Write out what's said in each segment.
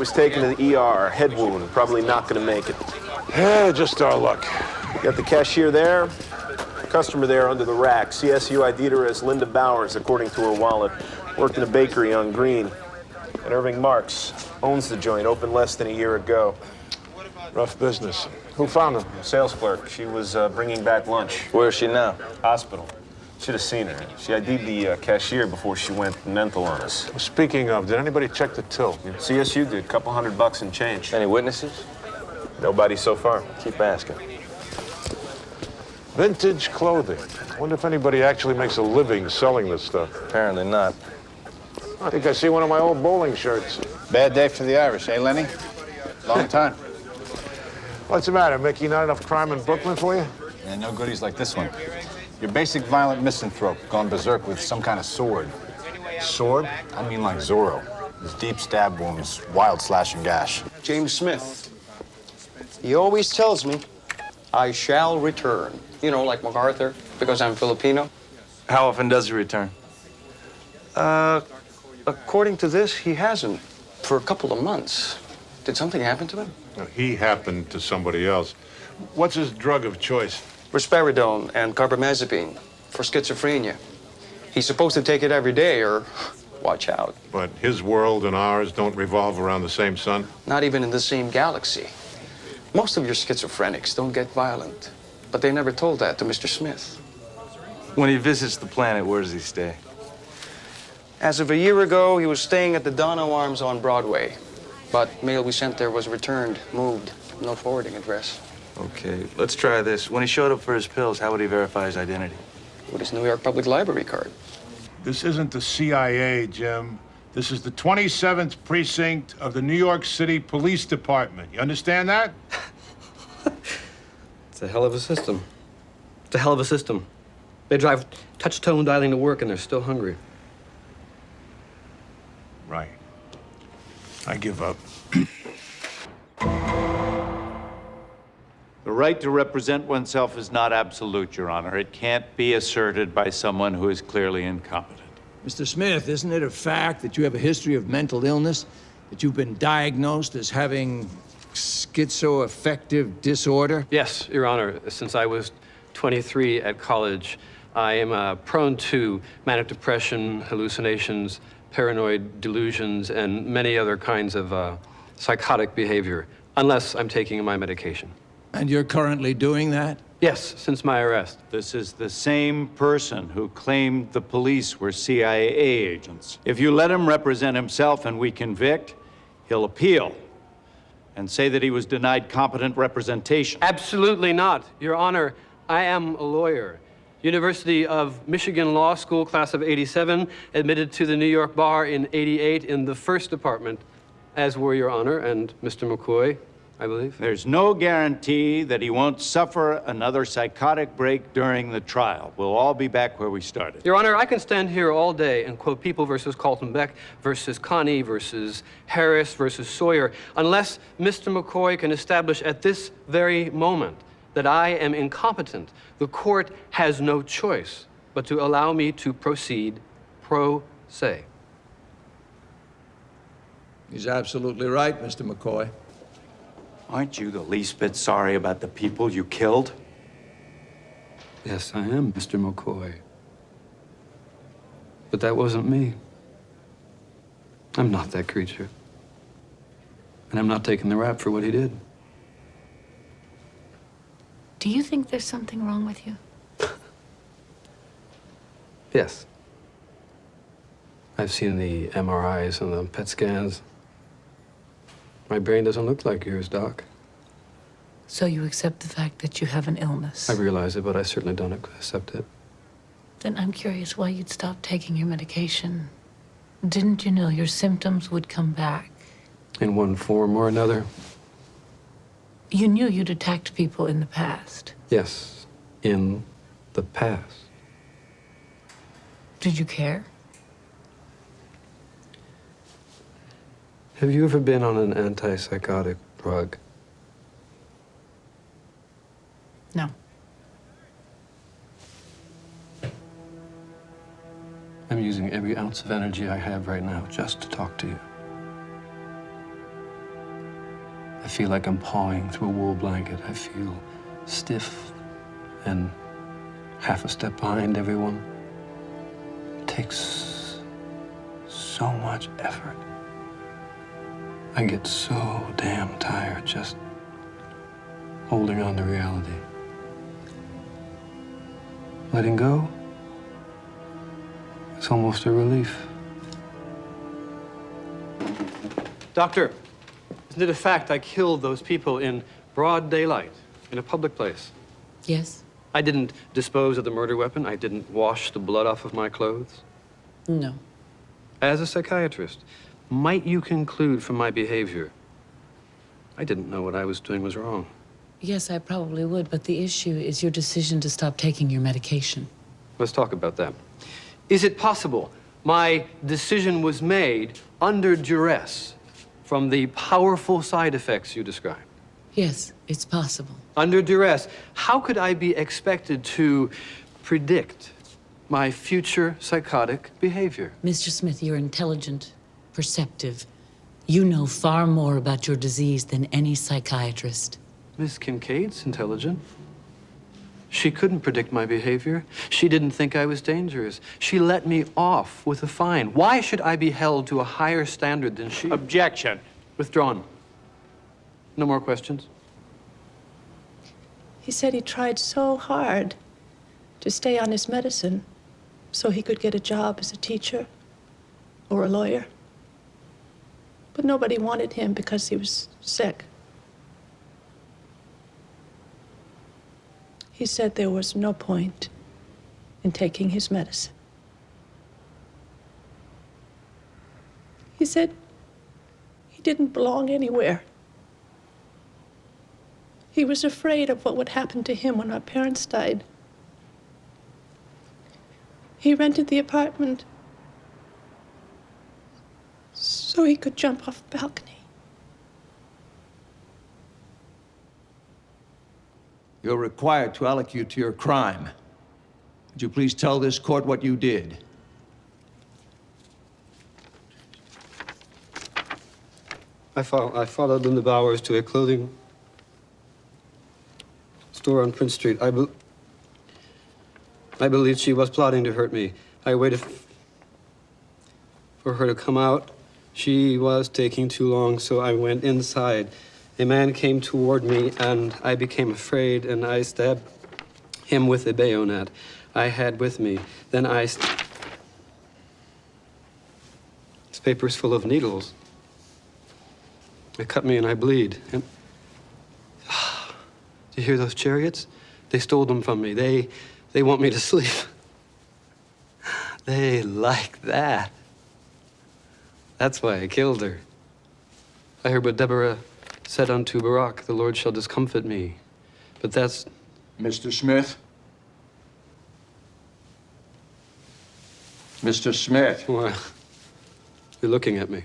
Was taken to the ER, head wound, probably not gonna make it. Yeah, just our luck. Got the cashier there, customer there under the rack. CSU ID'd her as Linda Bowers, according to her wallet. Worked in a bakery on Green. And Irving Marks owns the joint, opened less than a year ago. Rough business. Who found her? Sales clerk. She was bringing back lunch. Where is she now? Hospital. Should have seen her. She ID'd the cashier before she went mental on us. Speaking of, did anybody check the till? CSU did. Couple $100 in change. Any witnesses? Nobody so far. Keep asking. Vintage clothing. Wonder if anybody actually makes a living selling this stuff. Apparently not. I think I see one of my old bowling shirts. Bad day for the Irish, eh, Lenny? Long time. What's the matter, Mickey? Not enough crime in Brooklyn for you? Yeah, no goodies like this one. Your basic violent misanthrope gone berserk with some kind of sword. Sword? I mean like Zorro. His deep stab wounds, wild slash and gash. James Smith. He always tells me, I shall return. You know, like MacArthur, because I'm Filipino. How often does he return? According to this, he hasn't for a couple of months. Did something happen to him? No, he happened to somebody else. What's his drug of choice? Risperidone and carbamazepine for schizophrenia. He's supposed to take it every day or watch out. But his world and ours don't revolve around the same sun? Not even in the same galaxy. Most of your schizophrenics don't get violent, but they never told that to Mr. Smith. When he visits the planet, where does he stay? As of a year ago, he was staying at the Dono Arms on Broadway. But mail we sent there was returned, moved, no forwarding address. Okay, let's try this. When he showed up for his pills, how would he verify his identity? With his New York Public Library card. This isn't the CIA, Jim. This is the 27th precinct of the New York City Police Department. You understand that? It's a hell of a system. It's a hell of a system. They drive touch-tone dialing to work and they're still hungry. Right. I give up. The right to represent oneself is not absolute, Your Honor. It can't be asserted by someone who is clearly incompetent. Mr. Smith, isn't it a fact that you have a history of mental illness? That you've been diagnosed as having schizoaffective disorder? Yes, Your Honor. Since I was 23 at college, I am prone to manic depression, hallucinations, paranoid delusions, and many other kinds of psychotic behavior, unless I'm taking my medication. And you're currently doing that? Yes, since my arrest. This is the same person who claimed the police were CIA agents. If you let him represent himself and we convict, he'll appeal and say that he was denied competent representation. Absolutely not, Your Honor. I am a lawyer. University of Michigan Law School, class of '87, admitted to the New York bar in '88 in the first department, as were Your Honor and Mr. McCoy, I believe. There's no guarantee that he won't suffer another psychotic break during the trial. We'll all be back where we started. Your Honor, I can stand here all day and quote People versus Carlton Beck versus Connie versus Harris versus Sawyer, unless Mr. McCoy can establish at this very moment that I am incompetent. The court has no choice but to allow me to proceed pro se. He's absolutely right, Mr. McCoy. Aren't you the least bit sorry about the people you killed? Yes, I am, Mr. McCoy. But that wasn't me. I'm not that creature. And I'm not taking the rap for what he did. Do you think there's something wrong with you? Yes. I've seen the MRIs and the PET scans. My brain doesn't look like yours, Doc. So you accept the fact that you have an illness? I realize it, but I certainly don't accept it. Then I'm curious why you'd stop taking your medication. Didn't you know your symptoms would come back? In one form or another? You knew you'd attacked people in the past. Yes, in the past. Did you care? Have you ever been on an antipsychotic drug? No. I'm using every ounce of energy I have right now just to talk to you. I feel like I'm pawing through a wool blanket. I feel stiff and half a step behind everyone. It takes so much effort. I get so damn tired just holding on to reality. Letting go, it's almost a relief. Doctor, isn't it a fact I killed those people in broad daylight, in a public place? Yes? I didn't dispose of the murder weapon. I didn't wash the blood off of my clothes. No. As a psychiatrist, might you conclude from my behavior, I didn't know what I was doing was wrong? Yes, I probably would, but the issue is your decision to stop taking your medication. Let's talk about that. Is it possible my decision was made under duress from the powerful side effects you described? Yes, it's possible. Under duress, how could I be expected to predict my future psychotic behavior? Mr. Smith, you're intelligent, perceptive. You know far more about your disease than any psychiatrist. Miss Kincaid's intelligent. She couldn't predict my behavior. She didn't think I was dangerous. She let me off with a fine. Why should I be held to a higher standard than she? Objection. Withdrawn. No more questions? He said he tried so hard to stay on his medicine so he could get a job as a teacher or a lawyer. But nobody wanted him because he was sick. He said there was no point in taking his medicine. He said he didn't belong anywhere. He was afraid of what would happen to him when our parents died. He rented the apartment so he could jump off the balcony. You're required to allocate to your crime. Would you please tell this court what you did? I followed Linda Bowers to a clothing store on Prince Street. I believed she was plotting to hurt me. I waited for her to come out. She was taking too long, so I went inside. A man came toward me, and I became afraid, and I stabbed him with a bayonet I had with me. Then this paper's full of needles. They cut me and I bleed. And do you hear those chariots? They stole them from me. They want me to sleep. They like that. That's why I killed her. I heard what Deborah said unto Barak, the Lord shall discomfit me. But that's... Mr. Smith? Mr. Smith? Why? You're looking at me.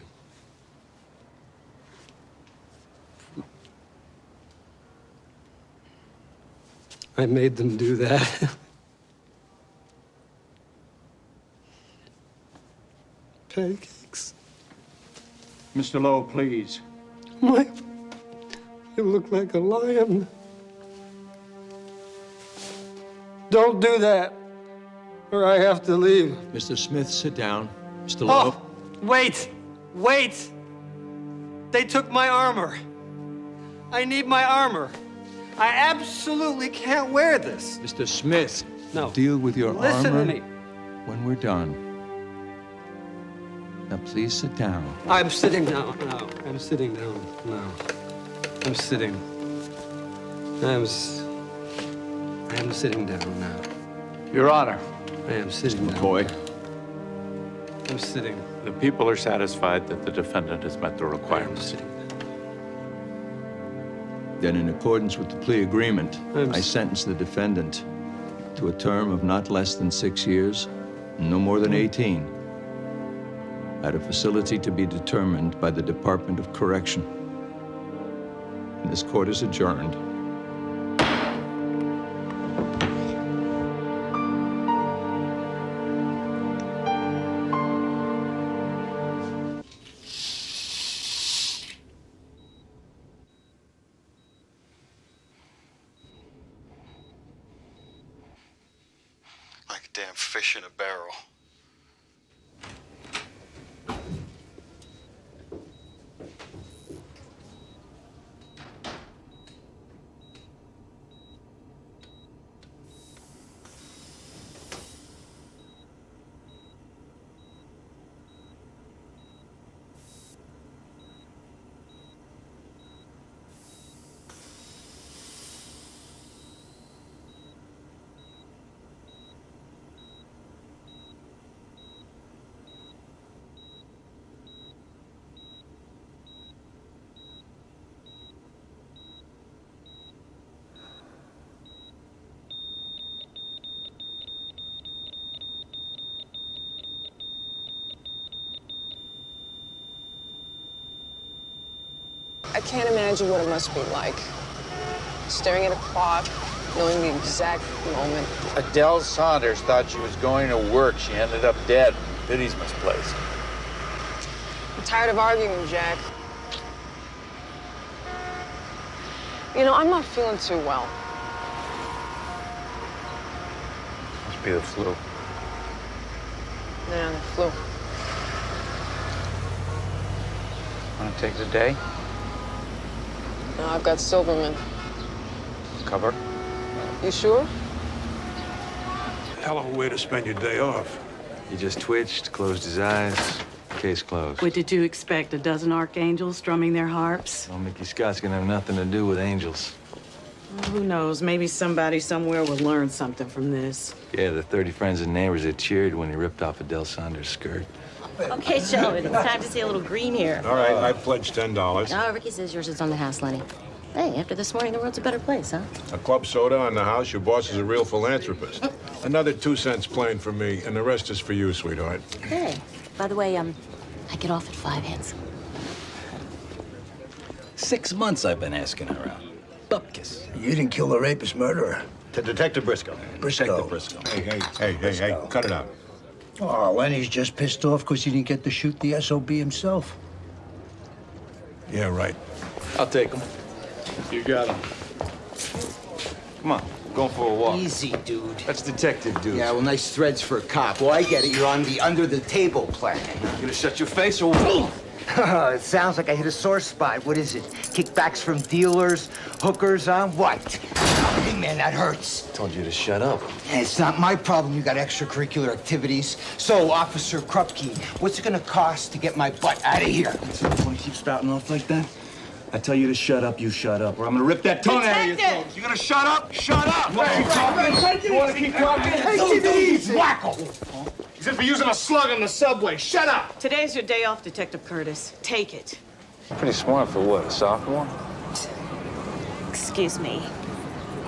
I made them do that. Pancakes. Mr. Lowe, please. Mike, you look like a lion. Don't do that, or I have to leave. Mr. Smith, sit down. Mr. Lowe. Oh, wait. They took my armor. I need my armor. I absolutely can't wear this. Mr. Smith. No. We'll deal with your Listen armor to me. when we're done. Now, please sit down. I'm sitting down now. I'm sitting down now. I'm sitting. I am sitting down now. Your Honor. I am sitting down. McCoy. I'm sitting. The people are satisfied that the defendant has met the I am requirements. sitting. Then, in accordance with the plea agreement, I'm I sentence the defendant to a term of not less than 6 years, no more than 18, at a facility to be determined by the Department of Correction. And this court is adjourned. damn fish in a barrel. I can't imagine what it must be like. Staring at a clock, knowing the exact moment. Adele Saunders thought she was going to work. She ended up dead. Pity's misplaced. I'm tired of arguing, Jack. You know, I'm not feeling too well. Must be the flu. Yeah, the flu. Want to take the day? No, I've got Silverman. Cover? You sure? Hell of a way to spend your day off. He just twitched, closed his eyes. Case closed. What did you expect? A dozen archangels strumming their harps? Well, Mickey Scott's gonna have nothing to do with angels. Well, who knows? Maybe somebody somewhere will learn something from this. Yeah, the 30 friends and neighbors that cheered when he ripped off Adele Saunders' skirt. Okay, Sheldon, it's time to see a little green here. All right, I pledged $10. Oh, Ricky says yours is on the house, Lenny. Hey, after this morning, the world's a better place, huh? A club soda on the house. Your boss is a real philanthropist. Another 2 cents plain for me, and the rest is for you, sweetheart. Hey, by the way, I get off at 5 hands. 6 months I've been asking her out. Bupkis. You didn't kill the rapist murderer. To Detective Briscoe. Detective Briscoe. Hey, cut it out. Oh, Lenny's just pissed off because he didn't get to shoot the SOB himself. Yeah, right. I'll take him. You got him. Come on, going for a walk. Easy, dude. That's detective, dude. Yeah, well, nice threads for a cop. Well, I get it. You're on the under-the-table plan. You gonna shut your face or what? It sounds like I hit a sore spot. What is it? Kickbacks from dealers, hookers, huh? What? Hey, man, that hurts. Told you to shut up. Hey, it's not my problem you got extracurricular activities. So, Officer Krupke, what's it gonna cost to get my butt out of here? So you want to keep spouting off like that? I tell you to shut up, you shut up, or I'm gonna rip that tongue out of your throat. You gonna shut up? Shut up! You wanna keep talking? You wanna keep talking? Hey, Take it easy. Wacko! As if you're using a slug on the subway. Shut up! Today's your day off, Detective Curtis. Take it. Pretty smart for what, a sophomore? Excuse me,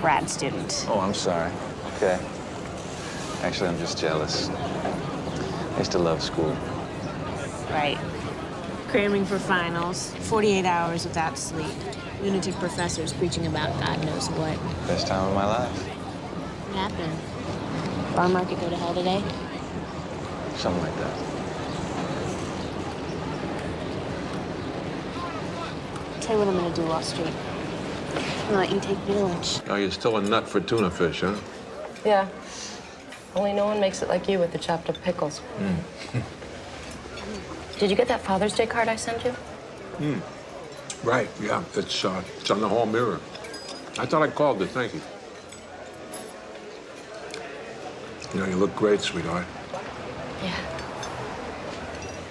grad student. Oh, I'm sorry. Okay. Actually, I'm just jealous. I used to love school. Right. Cramming for finals, 48 hours without sleep. Lunatic professors preaching about God knows what. Best time of my life. What happened? Bar market go to hell today? Something like that. Tell you what I'm gonna do, Wall Street. I'm gonna let you take me to lunch. Oh, you're still a nut for tuna fish, huh? Yeah. Only no one makes it like you with the chopped up pickles. Did you get that Father's Day card I sent you? Right, yeah. It's on the hall mirror. I thought I called it. Thank you. You know, you look great, sweetheart. Yeah.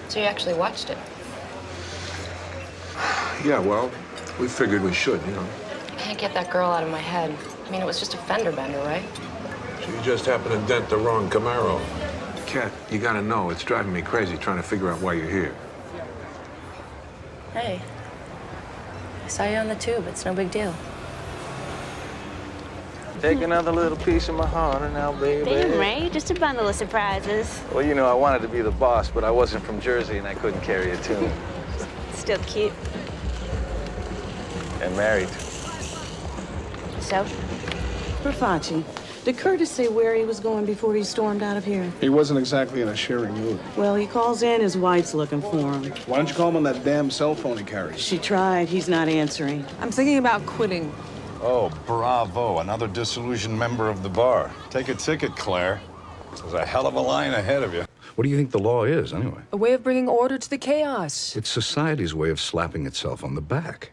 So you actually watched it? Yeah, well, we figured we should, you know. I can't get that girl out of my head. I mean, it was just a fender bender, right? So you just happened to dent the wrong Camaro. Kat, you gotta know, it's driving me crazy trying to figure out why you're here. Hey. I saw you on the tube. It's no big deal. Take another little piece of my heart now, baby. Damn, Ray, just a bundle of surprises. Well, you know, I wanted to be the boss, but I wasn't from Jersey and I couldn't carry a tune. Still cute. And married. So? Profaci, did Curtis say where he was going before he stormed out of here? He wasn't exactly in a sharing mood. Well, he calls in, his wife's looking for him. Why don't you call him on that damn cell phone he carries? She tried. He's not answering. I'm thinking about quitting. Oh, bravo. Another disillusioned member of the bar. Take a ticket, Claire. There's a hell of a line ahead of you. What do you think the law is, anyway? A way of bringing order to the chaos. It's society's way of slapping itself on the back.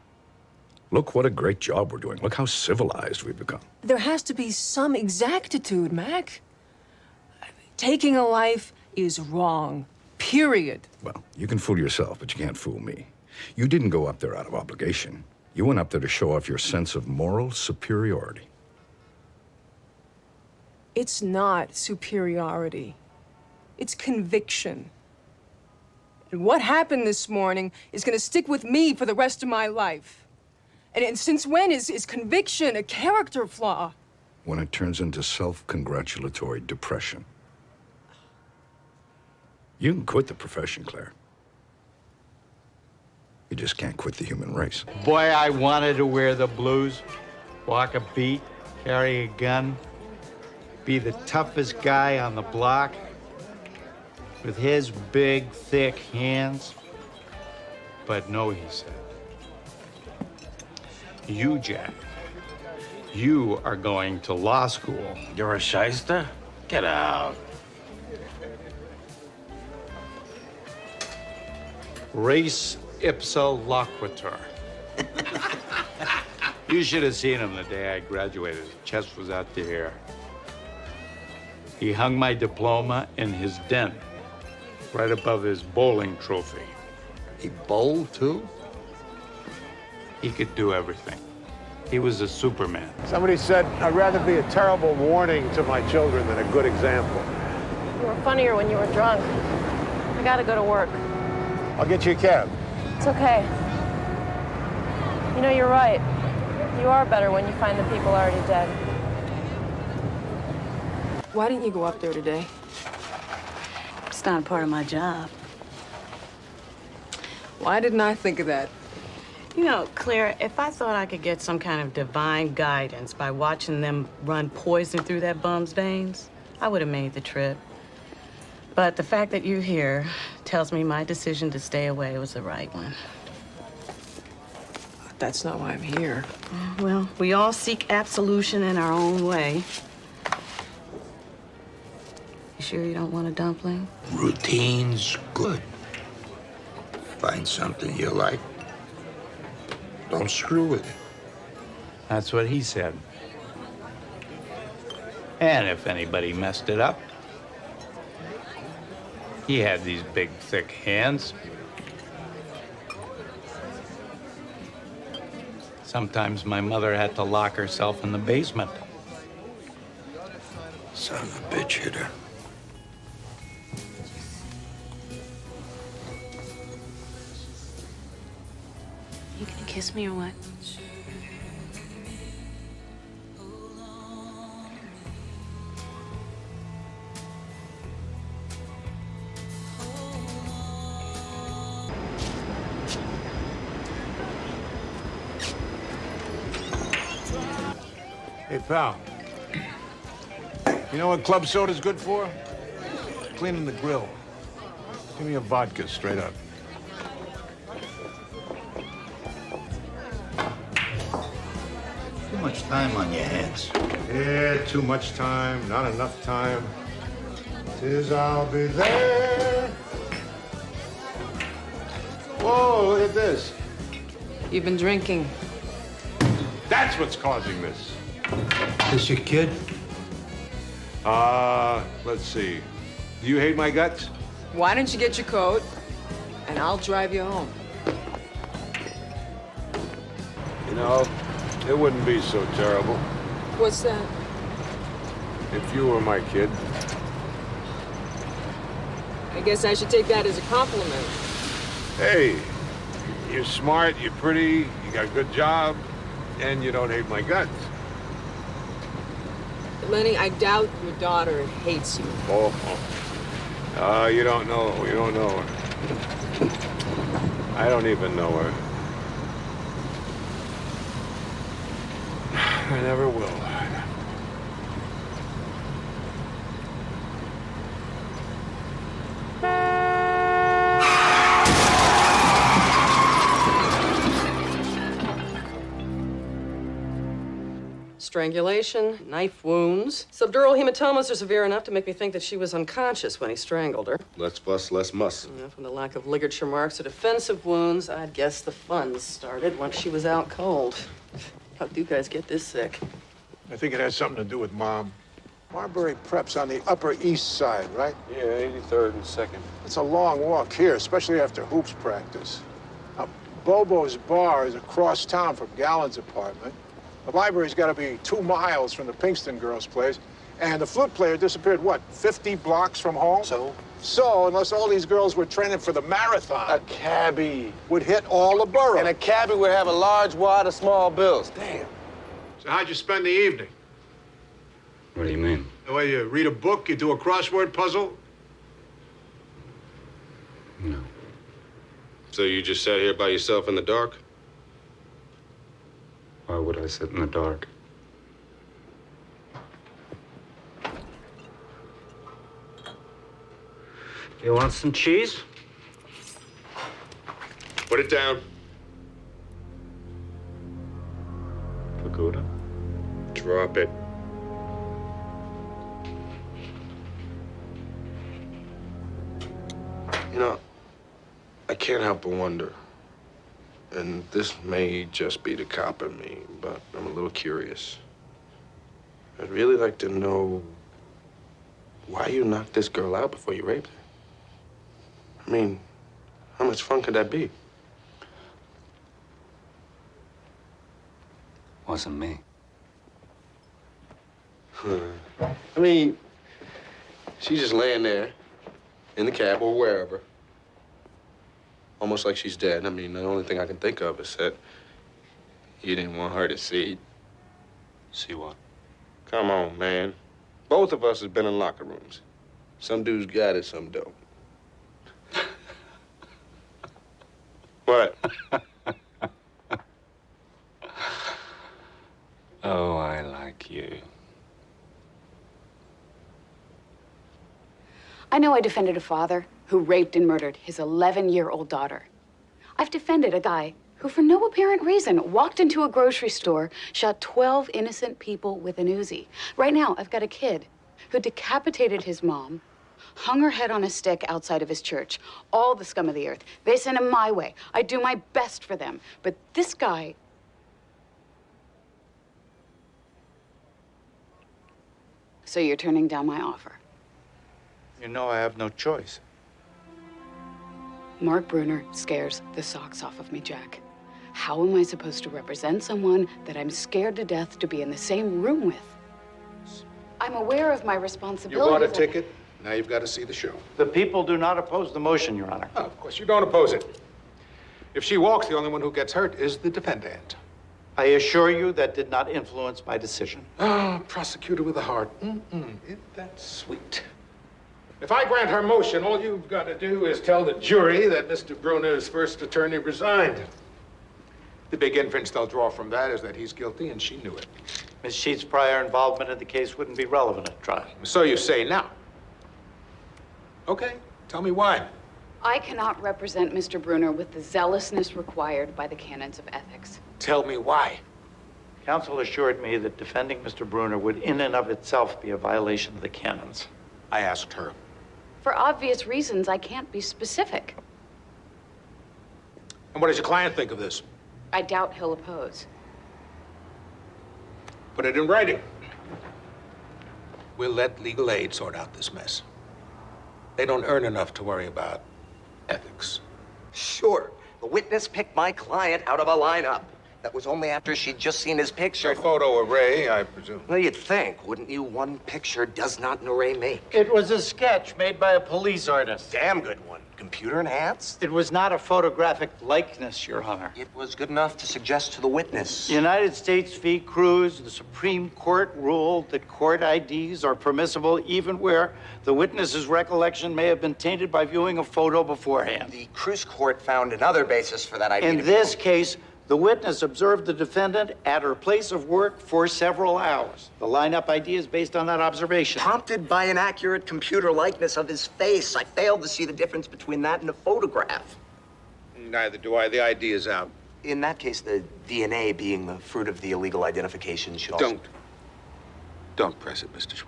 Look what a great job we're doing. Look how civilized we've become. There has to be some exactitude, Mac. Taking a life is wrong. Period. Well, you can fool yourself, but you can't fool me. You didn't go up there out of obligation. You went up there to show off your sense of moral superiority. It's not superiority. It's conviction. And what happened this morning is gonna stick with me for the rest of my life. And since when is conviction a character flaw? When it turns into self-congratulatory depression. You can quit the profession, Claire. You just can't quit the human race. Boy, I wanted to wear the blues, walk a beat, carry a gun, be the toughest guy on the block, with his big, thick hands. But no, he said. You, Jack, you are going to law school. You're a shyster? Get out. Res ipsa loquitur. You should have seen him the day I graduated. His chest was out to here. He hung my diploma in his den, right above his bowling trophy. He bowled, too? He could do everything. He was a Superman. Somebody said, I'd rather be a terrible warning to my children than a good example. You were funnier when you were drunk. I gotta go to work. I'll get you a cab. It's okay. You know, you're right. You are better when you find the people already dead. Why didn't you go up there today? It's not part of my job. Why didn't I think of that? You know, Claire, if I thought I could get some kind of divine guidance by watching them run poison through that bum's veins, I would have made the trip. But the fact that you're here tells me my decision to stay away was the right one. That's not why I'm here. Well, we all seek absolution in our own way. You sure you don't want a dumpling? Routine's good. Find something you like. Don't screw with it. That's what he said. And if anybody messed it up, he had these big, thick hands. Sometimes my mother had to lock herself in the basement. Son of a bitch hitter. You gonna kiss me or what? Hey, pal. You know what club soda's good for? Cleaning the grill. Give me a vodka, straight up. Too much time on your hands. Yeah, too much time, not enough time. 'Tis I'll be there. Whoa, look at this. You've been drinking. That's what's causing this. This your kid? Let's see. Do you hate my guts? Why don't you get your coat, and I'll drive you home. You know, it wouldn't be so terrible What's that? if you were my kid. I guess I should take that as a compliment. Hey, you're smart, you're pretty, you got a good job, and you don't hate my guts. Lenny, I doubt your daughter hates you. You don't know her. I don't even know her. I never will. strangulation, knife wounds. Subdural hematomas are severe enough to make me think that she was unconscious when he strangled her. Less fuss, less muss. From the lack of ligature marks or defensive wounds, I'd guess the fun started once she was out cold. How'd you guys get this sick? I think it has something to do with Mom. Marbury Prep's on the Upper East Side, right? Yeah, 83rd and 2nd. It's a long walk here, especially after hoops practice. Now, Bobo's bar is across town from Gallen's apartment. The library's got to be 2 miles from the Pinkston girls' place. And the flute player disappeared, what, 50 blocks from home? So, unless all these girls were training for the marathon... A cabbie. ...would hit all the borough. And a cabbie would have a large wad of small bills. Damn. So how'd you spend the evening? What do you mean? The way you read a book, you do a crossword puzzle? No. So you just sat here by yourself in the dark? Why would I sit in the dark? You want some cheese? Put it down. Pagoda? Drop it. You know, I can't help but wonder, and this may just be the cop in me, but I'm a little curious. I'd really like to know why you knocked this girl out before you raped her. I mean, how much fun could that be? Wasn't me. I mean, she's just laying there in the cab or wherever, almost like she's dead. I mean, the only thing I can think of is that you didn't want her to see. See what? Come on, man. Both of us have been in locker rooms. Some dudes got it, some don't. What? Oh, I like you. I know I defended a father who raped and murdered his 11-year-old daughter. I've defended a guy who, for no apparent reason, walked into a grocery store, shot 12 innocent people with an Uzi. Right now, I've got a kid who decapitated his mom, hung her head on a stick outside of his church. All the scum of the earth. They sent him my way. I do my best for them. But this guy... So you're turning down my offer? You know I have no choice. Mark Bruner scares the socks off of me, Jack. How am I supposed to represent someone that I'm scared to death to be in the same room with? I'm aware of my You responsibility. bought a ticket. Now you've got to see the show. The people do not oppose the motion, Your Honor. Oh, of course, you don't oppose it. If she walks, the only one who gets hurt is the defendant. I assure you that did not influence my decision. Ah, prosecutor with a heart. Isn't that sweet? If I grant her motion, all you've got to do is tell the jury that Mr. Bruner's first attorney resigned. The big inference they'll draw from that is that he's guilty, and she knew it. Ms. Sheets' prior involvement in the case wouldn't be relevant at trial. So you say now. Okay, tell me why. I cannot represent Mr. Bruner with the zealousness required by the canons of ethics. Tell me why. Counsel assured me that defending Mr. Bruner would in and of itself be a violation of the canons. I asked her. For obvious reasons, I can't be specific. And what does your client think of this? I doubt he'll oppose. Put it in writing. We'll let legal aid sort out this mess. They don't earn enough to worry about ethics. Sure. The witness picked my client out of a lineup. That was only after she'd just seen his picture. A photo array, I presume. Well, you'd think, wouldn't you? One picture does not an array make. It was a sketch made by a police artist. Damn good one. Computer enhanced? It was not a photographic likeness, Your Honor. It was good enough to suggest to the witness. United States v. Cruz, the Supreme Court ruled that court IDs are permissible even where the witness's recollection may have been tainted by viewing a photo beforehand. The Cruz court found another basis for that idea. In this case, the witness observed the defendant at her place of work for several hours. The lineup ID is based on that observation. Prompted by an accurate computer likeness of his face, I failed to see the difference between that and a photograph. Neither do I. The ID is out. In that case, the DNA being the fruit of the illegal identification should also... Don't press it, Mr. Schwimmer.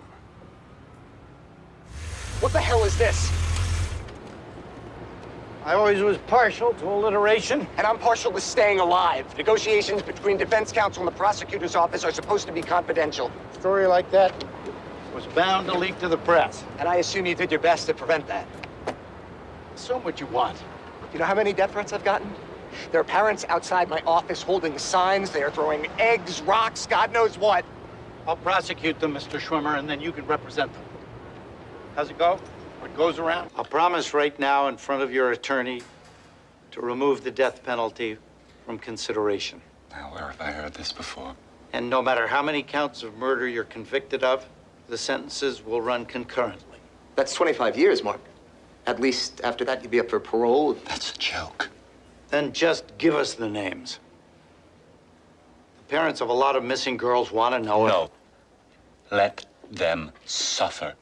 What the hell is this? I always was partial to alliteration. And I'm partial to staying alive. Negotiations between defense counsel and the prosecutor's office are supposed to be confidential. A story like that was bound to leak to the press. And I assume you did your best to prevent that. Assume what you want. You know how many death threats I've gotten? There are parents outside my office holding signs. They are throwing eggs, rocks, God knows what. I'll prosecute them, Mr. Schwimmer, and then you can represent them. How's it go? What goes around? I'll promise right now in front of your attorney to remove the death penalty from consideration. Now, where have I heard this before? And no matter how many counts of murder you're convicted of, the sentences will run concurrently. That's 25 years, Mark. At least after that, you'd be up for parole. That's a joke. Then just give us the names. The parents of a lot of missing girls want to know it. No. Let them suffer.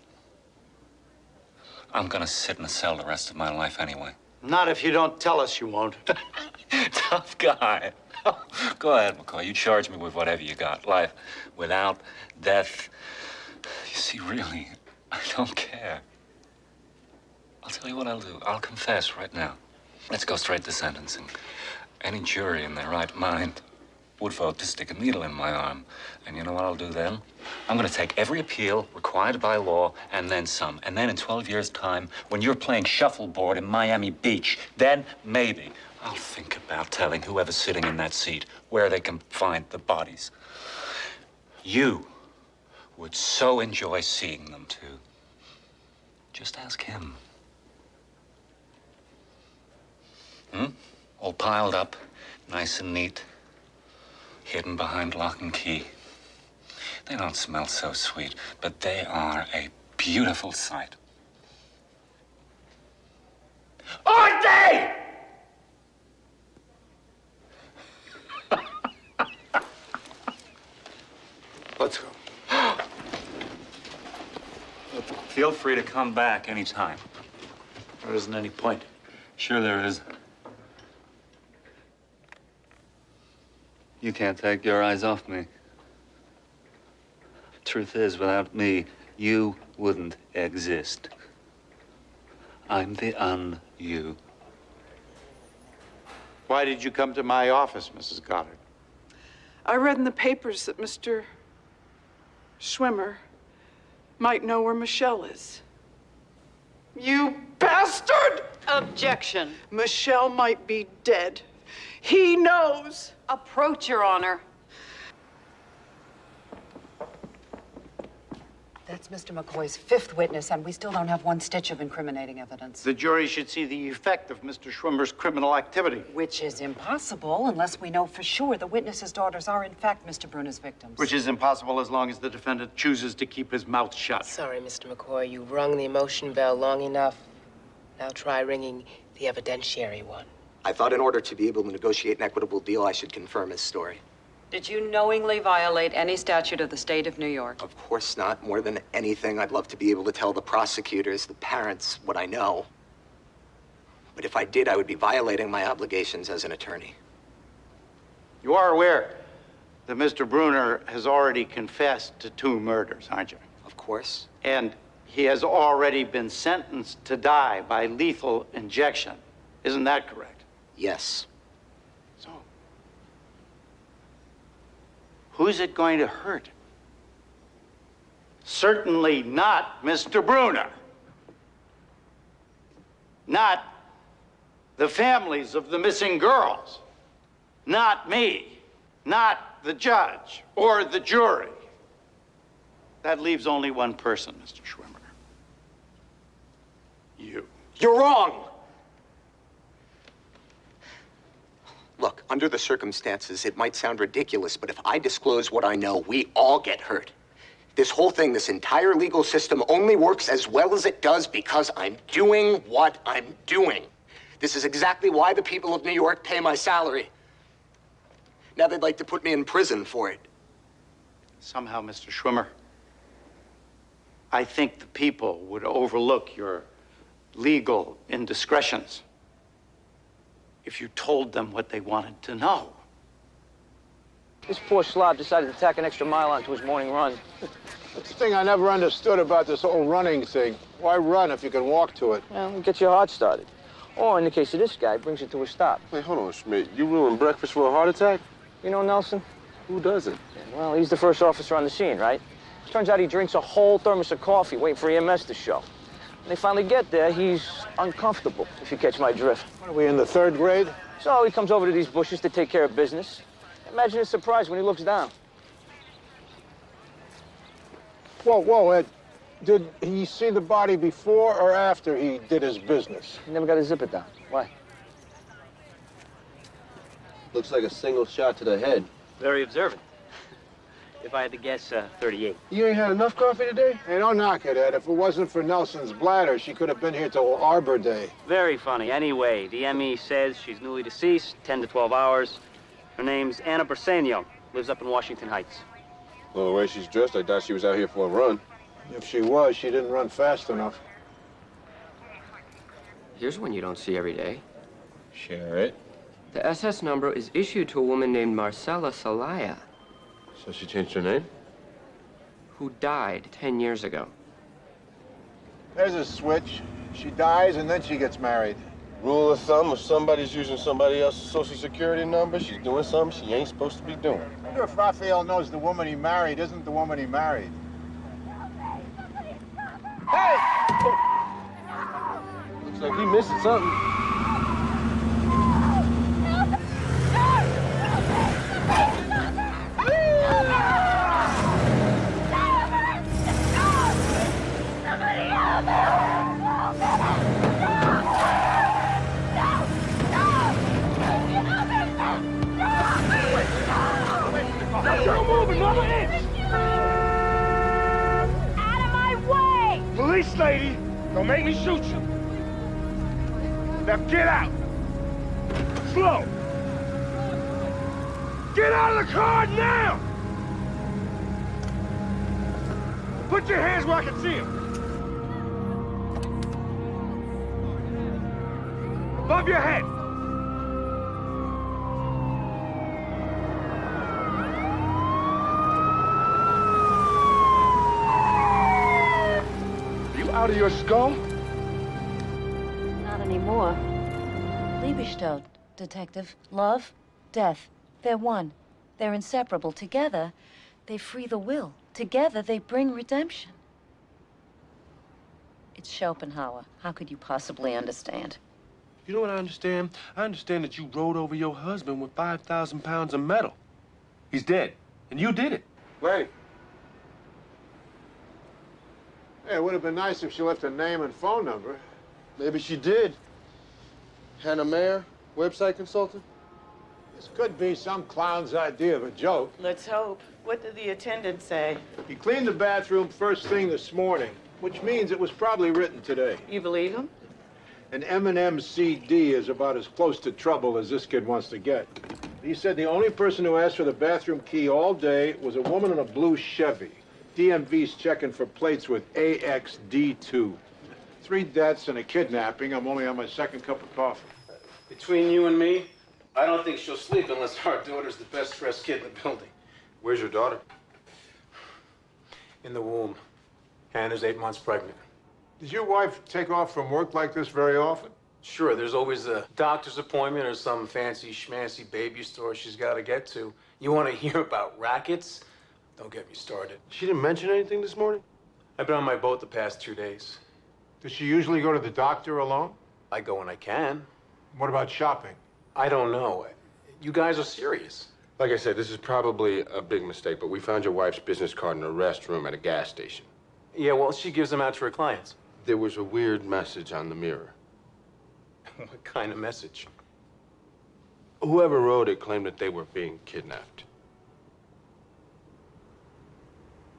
I'm gonna sit in a cell the rest of my life anyway. Not if you don't tell us you won't. Tough guy. Go ahead, McCoy. You charge me with whatever you got. Life without death. You see, really, I don't care. I'll tell you what I'll do. I'll confess right now. Let's go straight to sentencing. Any jury in their right mind would vote to stick a needle in my arm. And you know what I'll do then? I'm gonna take every appeal required by law and then some. And then in 12 years' time, when you're playing shuffleboard in Miami Beach, then maybe I'll think about telling whoever's sitting in that seat where they can find the bodies. You would so enjoy seeing them, too. Just ask him. All piled up, nice and neat, hidden behind lock and key. They don't smell so sweet, but they are a beautiful sight. Aren't they? Let's go. Feel free to come back anytime. There isn't any point. Sure there is. You can't take your eyes off me. Truth is, without me, you wouldn't exist. I'm the un-you. Why did you come to my office, Mrs. Goddard? I read in the papers that Mr. Schwimmer might know where Michelle is. You bastard! Objection. Michelle might be dead. He knows. Approach, Your Honor. That's Mr. McCoy's fifth witness, and we still don't have one stitch of incriminating evidence. The jury should see the effect of Mr. Schwimmer's criminal activity. Which is impossible unless we know for sure the witness's daughters are, in fact, Mr. Bruner's victims. Which is impossible as long as the defendant chooses to keep his mouth shut. Sorry, Mr. McCoy. You rung the emotion bell long enough. Now try ringing the evidentiary one. I thought in order to be able to negotiate an equitable deal, I should confirm his story. Did you knowingly violate any statute of the state of New York? Of course not. More than anything, I'd love to be able to tell the prosecutors, the parents, what I know. But if I did, I would be violating my obligations as an attorney. You are aware that Mr. Bruner has already confessed to 2 murders, aren't you? Of course. And he has already been sentenced to die by lethal injection. Isn't that correct? Yes. So, who's it going to hurt? Certainly not Mr. Bruner. Not the families of the missing girls. Not me. Not the judge or the jury. That leaves only one person, Mr. Schwimmer. You. You're wrong. Look, under the circumstances, it might sound ridiculous, but if I disclose what I know, we all get hurt. This whole thing, this entire legal system only works as well as it does because I'm doing what I'm doing. This is exactly why the people of New York pay my salary. Now they'd like to put me in prison for it. Somehow, Mr. Schwimmer, I think the people would overlook your legal indiscretions if you told them what they wanted to know. This poor slob decided to tack an extra mile onto his morning run. That's the thing I never understood about this whole running thing. Why run if you can walk to it? Well, it gets your heart started. Or, in the case of this guy, brings it to a stop. Wait, hold on, Schmidt. You ruined breakfast for a heart attack? You know Nelson? Who doesn't? Well, he's the first officer on the scene, right? Turns out he drinks a whole thermos of coffee waiting for EMS to show. When they finally get there, he's uncomfortable, if you catch my drift. What, are we in the 3rd grade? So he comes over to these bushes to take care of business. Imagine his surprise when he looks down. Whoa, Ed. Did he see the body before or after he did his business? He never got his zipper down. Why? Looks like a single shot to the head. Very observant. If I had to guess, 38. You ain't had enough coffee today? Hey, don't knock it, Ed. If it wasn't for Nelson's bladder, she could have been here till Arbor Day. Very funny. Anyway, the ME says she's newly deceased, 10 to 12 hours. Her name's Anna Bersenio. Lives up in Washington Heights. Well, the way she's dressed, I thought she was out here for a run. If she was, she didn't run fast enough. Here's one you don't see every day. Share it. The SS number is issued to a woman named Marcella Salaya, So she changed her name? who died 10 years ago. There's a switch. She dies and then she gets married. Rule of thumb, if somebody's using somebody else's social security number, she's doing something she ain't supposed to be doing. I wonder if Raphael knows the woman he married isn't the woman he married. Hey! Looks like he missing something. Don't move another inch! Out of my way! Police lady, don't make me shoot you. Now get out. Slow. Get out of the car now! Put your hands where I can see them. Above your head. Out of your skull? Not anymore. Liebestod, Detective. Love, death. They're one. They're inseparable. Together, they free the will. Together, they bring redemption. It's Schopenhauer. How could you possibly understand? You know what I understand? I understand that you rode over your husband with 5,000 pounds of metal. He's dead, and you did it. Right. Hey, it would have been nice if she left a name and phone number. Maybe she did. Hannah Mayer, website consultant? This could be some clown's idea of a joke. Let's hope. What did the attendant say? He cleaned the bathroom first thing this morning, which means it was probably written today. You believe him? An M&M CD is about as close to trouble as this kid wants to get. He said the only person who asked for the bathroom key all day was a woman in a blue Chevy. DMV's checking for plates with AXD2. 3 deaths and a kidnapping. I'm only on my 2nd cup of coffee. Between you and me, I don't think she'll sleep unless our daughter's the best dressed kid in the building. Where's your daughter? In the womb. Hannah's 8 months pregnant. Does your wife take off from work like this very often? Sure, there's always a doctor's appointment or some fancy schmancy baby store she's got to get to. You want to hear about rackets? Don't get me started. She didn't mention anything this morning? I've been on my boat the past 2 days. Does she usually go to the doctor alone? I go when I can. What about shopping? I don't know. You guys are serious. Like I said, this is probably a big mistake, but we found your wife's business card in a restroom at a gas station. Yeah, well, she gives them out to her clients. There was a weird message on the mirror. What kind of message? Whoever wrote it claimed that they were being kidnapped.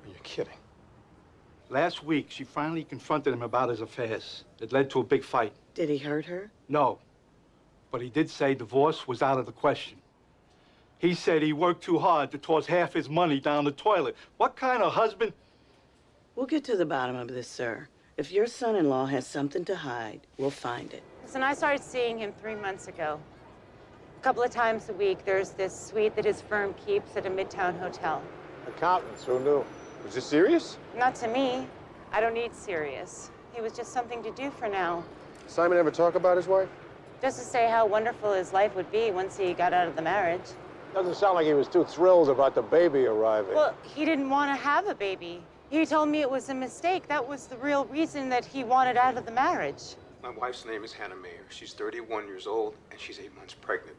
Are you kidding? Last week, she finally confronted him about his affairs. It led to a big fight. Did he hurt her? No. But he did say divorce was out of the question. He said he worked too hard to toss half his money down the toilet. What kind of husband? We'll get to the bottom of this, sir. If your son-in-law has something to hide, we'll find it. Listen, I started seeing him 3 months ago. A couple of times a week, there's this suite that his firm keeps at a Midtown hotel. Accountants, who knew? Was this serious? Not to me. I don't need serious. It was just something to do for now. Simon ever talk about his wife? Just to say how wonderful his life would be once he got out of the marriage. Doesn't sound like he was too thrilled about the baby arriving. Well, he didn't want to have a baby. He told me it was a mistake. That was the real reason that he wanted out of the marriage. My wife's name is Hannah Mayer. She's 31 years old, and she's 8 months pregnant.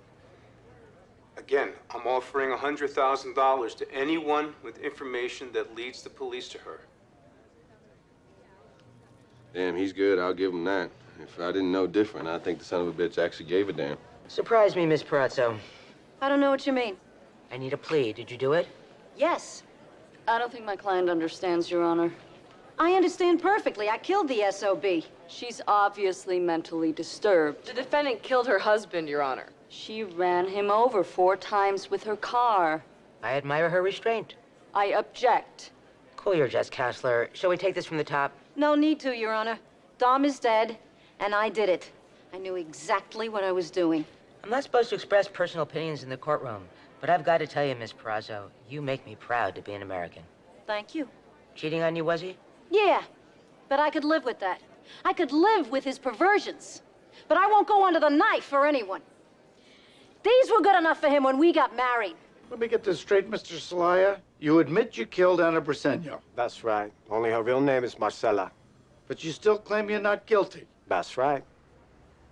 Again, I'm offering $100,000 to anyone with information that leads the police to her. Damn, he's good. I'll give him that. If I didn't know different, I think the son of a bitch actually gave a damn. Surprise me, Miss Perazzo. I don't know what you mean. I need a plea. Did you do it? Yes. I don't think my client understands, Your Honor. I understand perfectly. I killed the SOB. She's obviously mentally disturbed. The defendant killed her husband, Your Honor. She ran him over 4 times with her car. I admire her restraint. I object. Cool your jets, Counselor. Shall we take this from the top? No need to, Your Honor. Dom is dead, and I did it. I knew exactly what I was doing. I'm not supposed to express personal opinions in the courtroom, but I've got to tell you, Miss Perazzo, you make me proud to be an American. Thank you. Cheating on you, was he? Yeah, but I could live with that. I could live with his perversions. But I won't go under the knife for anyone. These were good enough for him when we got married. Let me get this straight, Mr. Celaya. You admit you killed Ana Briseño. That's right. Only her real name is Marcella. But you still claim you're not guilty. That's right.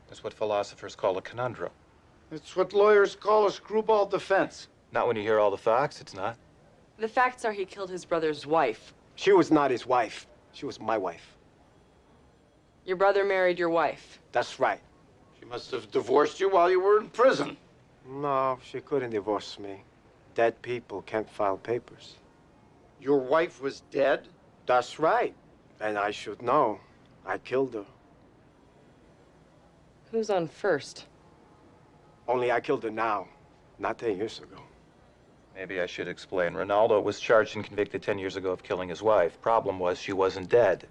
That's what philosophers call a conundrum. It's what lawyers call a screwball defense. Not when you hear all the facts, it's not. The facts are he killed his brother's wife. She was not his wife. She was my wife. Your brother married your wife. That's right. She must have divorced you while you were in prison. No, she couldn't divorce me. Dead people can't file papers. Your wife was dead? That's right. And I should know. I killed her. Who's on first? Only I killed her now, not 10 years ago. Maybe I should explain. Ronaldo was charged and convicted 10 years ago of killing his wife. Problem was, she wasn't dead.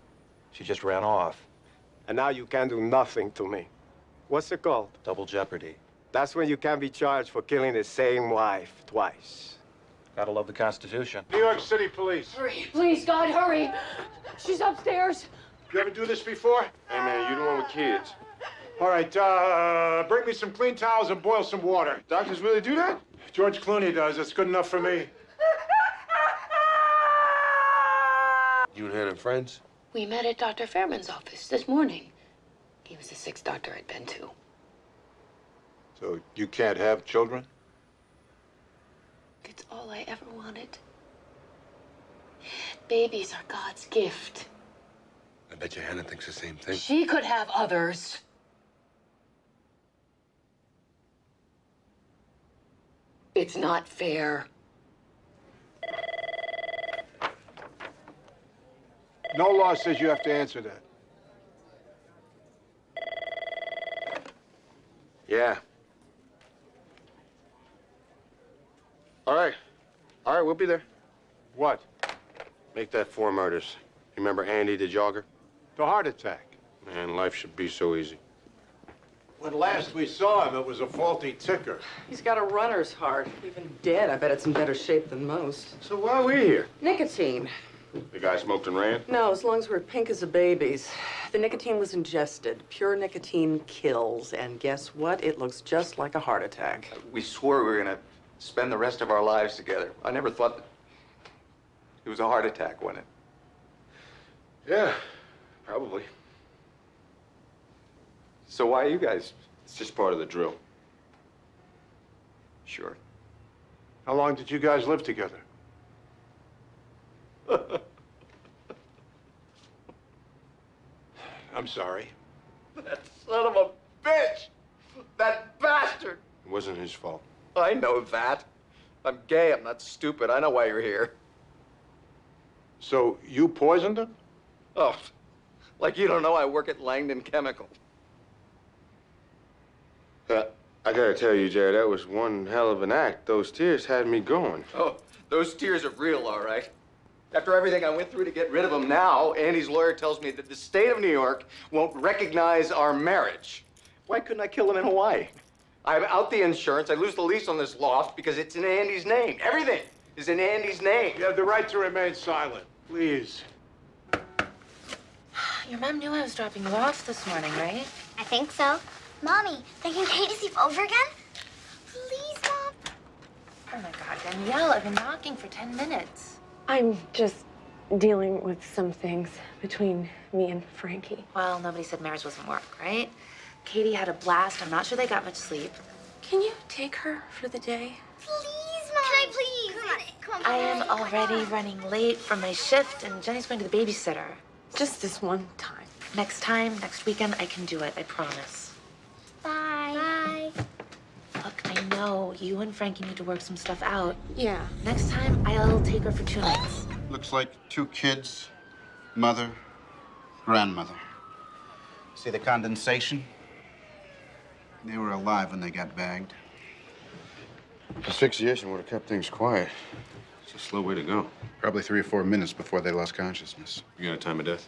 She just ran off. And now you can't do nothing to me. What's it called? Double jeopardy. That's when you can't be charged for killing the same wife twice. Gotta love the Constitution. New York City Police. Hurry, please, God, hurry. She's upstairs. You ever do this before? Hey, man, you the one with kids. All right, bring me some clean towels and boil some water. Doctors really do that? George Clooney does. It's good enough for me. You and Hannah friends? We met at Dr. Fairman's office this morning. He was the 6th doctor I'd been to. So you can't have children? It's all I ever wanted. Babies are God's gift. I bet you Hannah thinks the same thing. She could have others. It's not fair. No law says you have to answer that. Yeah. All right, we'll be there. What? Make that 4 murders. Remember Andy, the jogger? The heart attack. Man, life should be so easy. When last we saw him, it was a faulty ticker. He's got a runner's heart. Even dead, I bet it's in better shape than most. So why are we here? Nicotine. The guy smoked and ran? No, as long as we're pink as a baby's. The nicotine was ingested. Pure nicotine kills. And guess what? It looks just like a heart attack. We swore we were gonna spend the rest of our lives together. I never thought that it was a heart attack, wasn't it? Yeah, probably. So why are you guys? It's just part of the drill. Sure. How long did you guys live together? I'm sorry. That son of a bitch! That bastard! It wasn't his fault. I know that. I'm gay, I'm not stupid. I know why you're here. So you poisoned him? Oh, like you don't know I work at Langdon Chemical. I gotta tell you, Jared, that was one hell of an act. Those tears had me going. Oh, those tears are real, all right. After everything I went through to get rid of him, now Andy's lawyer tells me that the state of New York won't recognize our marriage. Why couldn't I kill him in Hawaii? I'm out the insurance. I lose the lease on this loft because it's in Andy's name. Everything is in Andy's name. You have the right to remain silent, please. Your mom knew I was dropping you off this morning, right? I think so. Mommy, thinking Katie sleep over again? Please, Mom. Oh my God, Danielle, I've been knocking for 10 minutes. I'm just dealing with some things between me and Frankie. Well, nobody said marriage wasn't work, right? Katie had a blast. I'm not sure they got much sleep. Can you take her for the day? Please, Mom. Can I please? Come on. I am already running late for my shift, and Jenny's going to the babysitter. Just this one time. Next time, next weekend, I can do it, I promise. Bye. Bye. Look, I know you and Frankie need to work some stuff out. Yeah. Next time, I'll take her for 2 nights. Looks like 2 kids, mother, grandmother. See the condensation? They were alive when they got bagged. Asphyxiation would have kept things quiet. It's a slow way to go. Probably 3 or 4 minutes before they lost consciousness. You got a time of death?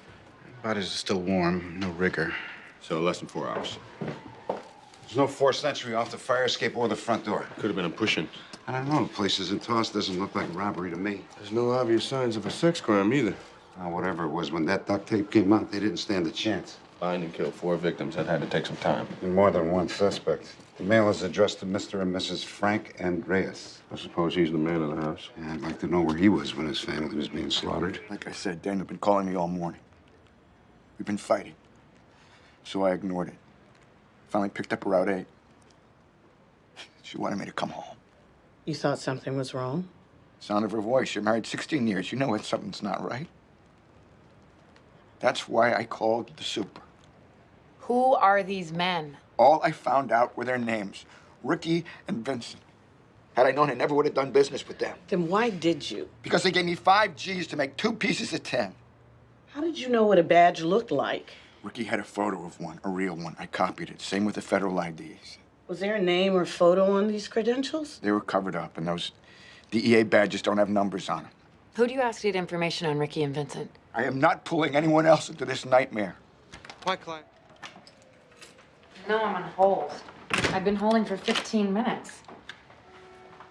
Bodies are still warm, no rigor. So less than 4 hours. There's no forced entry off the fire escape or the front door. Could have been a push-in. I don't know. The place isn't tossed. Doesn't look like robbery to me. There's no obvious signs of a sex crime either. Whatever it was, when that duct tape came out, they didn't stand a chance. Find and kill 4 victims. That had to take some time. And more than one suspect. The mail is addressed to Mr. and Mrs. Frank Andreas. I suppose he's the man of the house. Yeah, I'd like to know where he was when his family was being slaughtered. Like I said, Daniel been calling me all morning. We've been fighting. So I ignored it. Finally picked up around 8. She wanted me to come home. You thought something was wrong? Sound of her voice. You're married 16 years. You know when something's not right. That's why I called the super. Who are these men? All I found out were their names, Ricky and Vincent. Had I known, I never would have done business with them. Then why did you? Because they gave me 5 G's to make 2 pieces of 10. How did you know what a badge looked like? Ricky had a photo of one, a real one. I copied it. Same with the federal IDs. Was there a name or photo on these credentials? They were covered up, and those DEA badges don't have numbers on them. Who do you ask to get information on Ricky and Vincent? I am not pulling anyone else into this nightmare. Why, Clyde? No, I'm on hold. I've been holding for 15 minutes.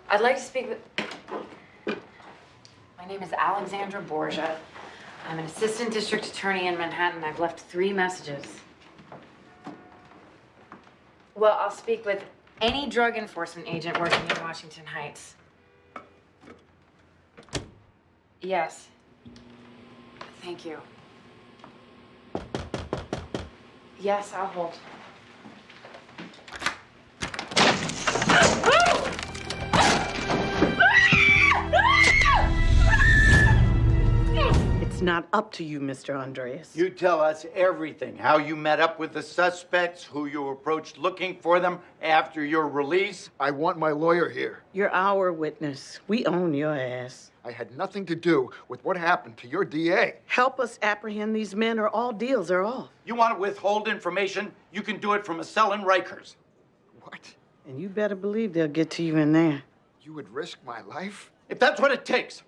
I'd like to speak with... My name is A.D.A Borgia. I'm an assistant district attorney in Manhattan. I've left 3 messages. Well, I'll speak with any drug enforcement agent working in Washington Heights. Yes. Thank you. Yes, I'll hold. It's not up to you, Mr. Andreas. You tell us everything. How you met up with the suspects, who you approached looking for them after your release. I want my lawyer here. You're our witness. We own your ass. I had nothing to do with what happened to your DA. Help us apprehend these men or all deals are off. You want to withhold information? You can do it from a cell in Rikers. What? And you better believe they'll get to you in there. You would risk my life? If that's what it takes.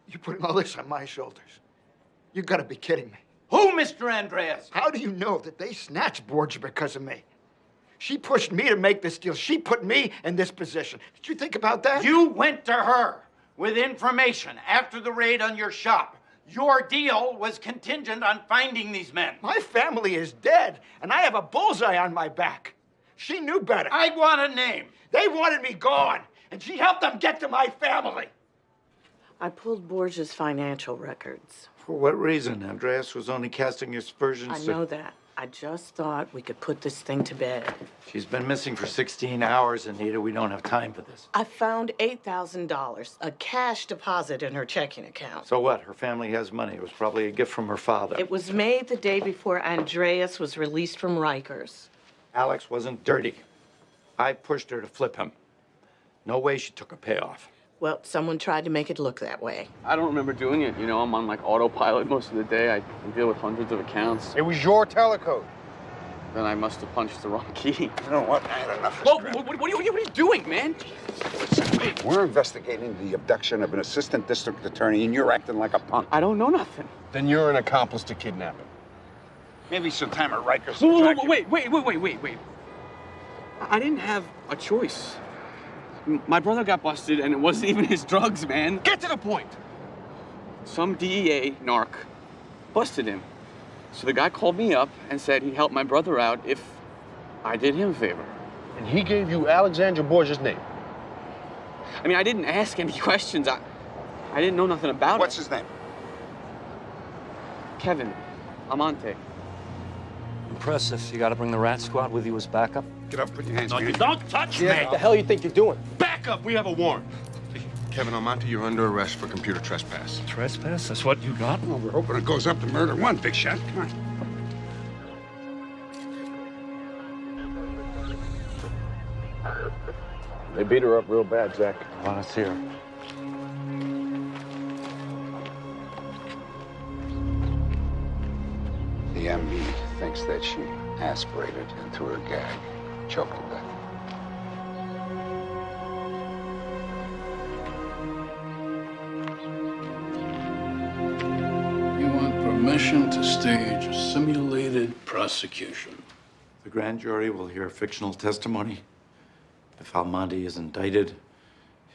You're putting all this on my shoulders. You gotta be kidding me. Who, Mr. Andreas? How do you know that they snatched Borgia because of me? She pushed me to make this deal. She put me in this position. Did you think about that? You went to her with information after the raid on your shop. Your deal was contingent on finding these men. My family is dead, and I have a bullseye on my back. She knew better. I want a name. They wanted me gone, and she helped them get to my family. I pulled Borgia's financial records. For what reason? Andreas was only casting aspersions. I know that. I just thought we could put this thing to bed. She's been missing for 16 hours, Anita. We don't have time for this. I found $8,000, a cash deposit in her checking account. So what? Her family has money. It was probably a gift from her father. It was made the day before Andreas was released from Rikers. Alex wasn't dirty. I pushed her to flip him. No way she took a payoff. Well, someone tried to make it look that way. I don't remember doing it. You know, I'm on like autopilot most of the day. I deal with hundreds of accounts. It was your telecode. Then I must have punched the wrong key. You know what? I had enough. Whoa, what are you doing, man? Listen, we're investigating the abduction of an assistant district attorney, and you're acting like a punk. I don't know nothing. Then you're an accomplice to kidnapping. Maybe some time at Rikers. Wait. I didn't have a choice. My brother got busted, and it wasn't even his drugs, man. Get to the point! Some DEA narc busted him. So the guy called me up and said he'd help my brother out if I did him a favor. And he gave you Alexandra Borgia's name? I mean, I didn't ask any questions. I didn't know nothing about What's it. his name? Kevin Amante. Impressive. You gotta bring the rat squad with you as backup? Get up, put your hands No, behind you don't touch me! What the hell you think you're doing? Back up! We have a warrant. Kevin Almonte, you're under arrest for computer trespass. Trespass? That's what you got? Well, we're hoping it goes up to murder one, big shot. Come on. They beat her up real bad, Zach. Well, let's hear. The ME thinks that she aspirated and through her gag, choked to death. You want permission to stage a simulated prosecution. The grand jury will hear fictional testimony. If Almonte is indicted,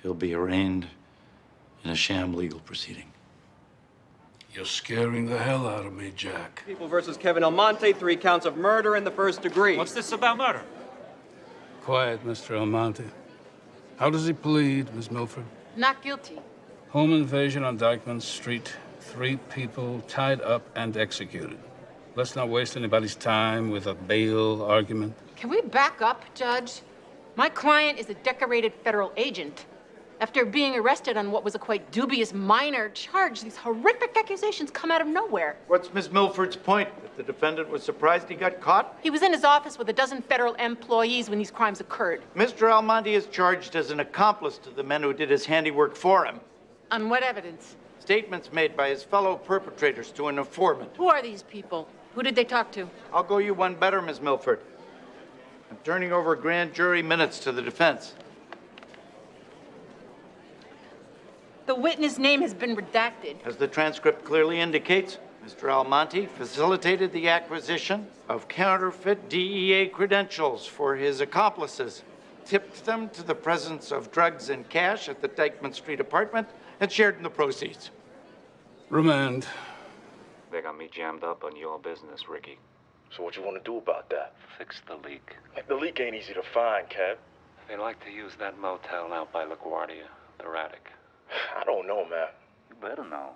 he'll be arraigned in a sham legal proceeding. You're scaring the hell out of me, Jack. People versus Kevin Almonte, 3 counts of murder in the first degree. What's this about murder? Quiet, Mr. Almonte. How does he plead, Miss Milford? Not guilty. Home invasion on Dyckman Street. 3 people tied up and executed. Let's not waste anybody's time with a bail argument. Can we back up, Judge? My client is a decorated federal agent. After being arrested on what was a quite dubious minor charge, these horrific accusations come out of nowhere. What's Miss Milford's point? That the defendant was surprised he got caught? He was in his office with a dozen federal employees when these crimes occurred. Mr. Almonte is charged as an accomplice to the men who did his handiwork for him. On what evidence? Statements made by his fellow perpetrators to an informant. Who are these people? Who did they talk to? I'll go you one better, Miss Milford. I'm turning over grand jury minutes to the defense. The witness name has been redacted. As the transcript clearly indicates, Mr. Almonte facilitated the acquisition of counterfeit DEA credentials for his accomplices, tipped them to the presence of drugs and cash at the Dyckman Street apartment, and shared in the proceeds. Remand. They got me jammed up on your business, Ricky. So what you want to do about that? Fix the leak. The leak ain't easy to find, Kev. They like to use that motel out by LaGuardia, the attic. I don't know, man. You better know.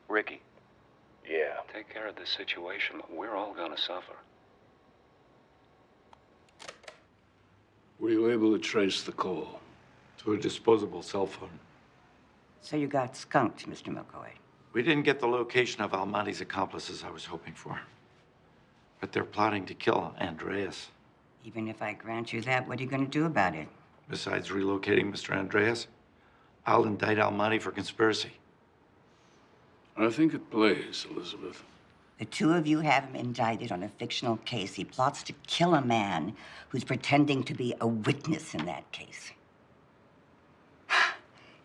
Ricky. Yeah. Take care of this situation. We're all gonna suffer. Were you able to trace the call? To a disposable cell phone. So you got skunked, Mr. Milkoway. We didn't get the location of Almonte's accomplices I was hoping for. But they're plotting to kill Andreas. Even if I grant you that, what are you going to do about it? Besides relocating Mr. Andreas, I'll indict Almonte for conspiracy. I think it plays, Elizabeth. The 2 of you have him indicted on a fictional case. He plots to kill a man who's pretending to be a witness in that case.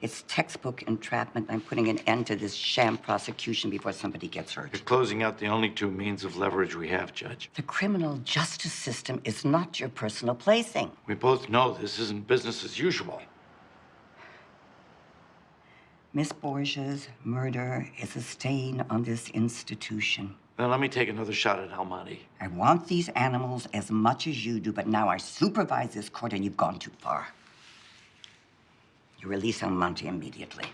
It's textbook entrapment. I'm putting an end to this sham prosecution before somebody gets hurt. You're closing out the only 2 means of leverage we have, Judge. The criminal justice system is not your personal plaything. We both know this isn't business as usual. Miss Borgia's murder is a stain on this institution. Then let me take another shot at Almonte. I want these animals as much as you do, but now I supervise this court and you've gone too far. You release Almonte immediately.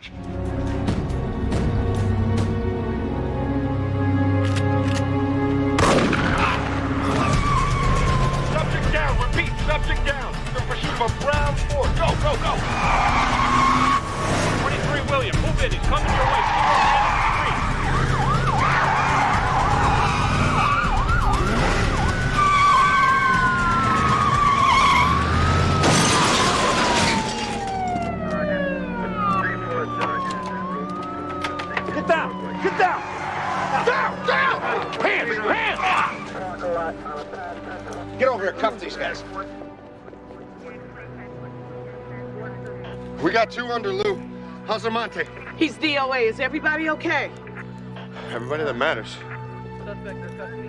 Subject down, repeat, subject down. You're in pursuit of a brown Ford. Go, go, go. 23 William, move in. He's coming your way. Keep on Get down! Get down! Down! Down! Hands! Hands! Get over here, cuff these guys. We got 2 under, Lou. How's Almonte? He's DOA. Is everybody okay? Everybody that matters. Suspect in custody.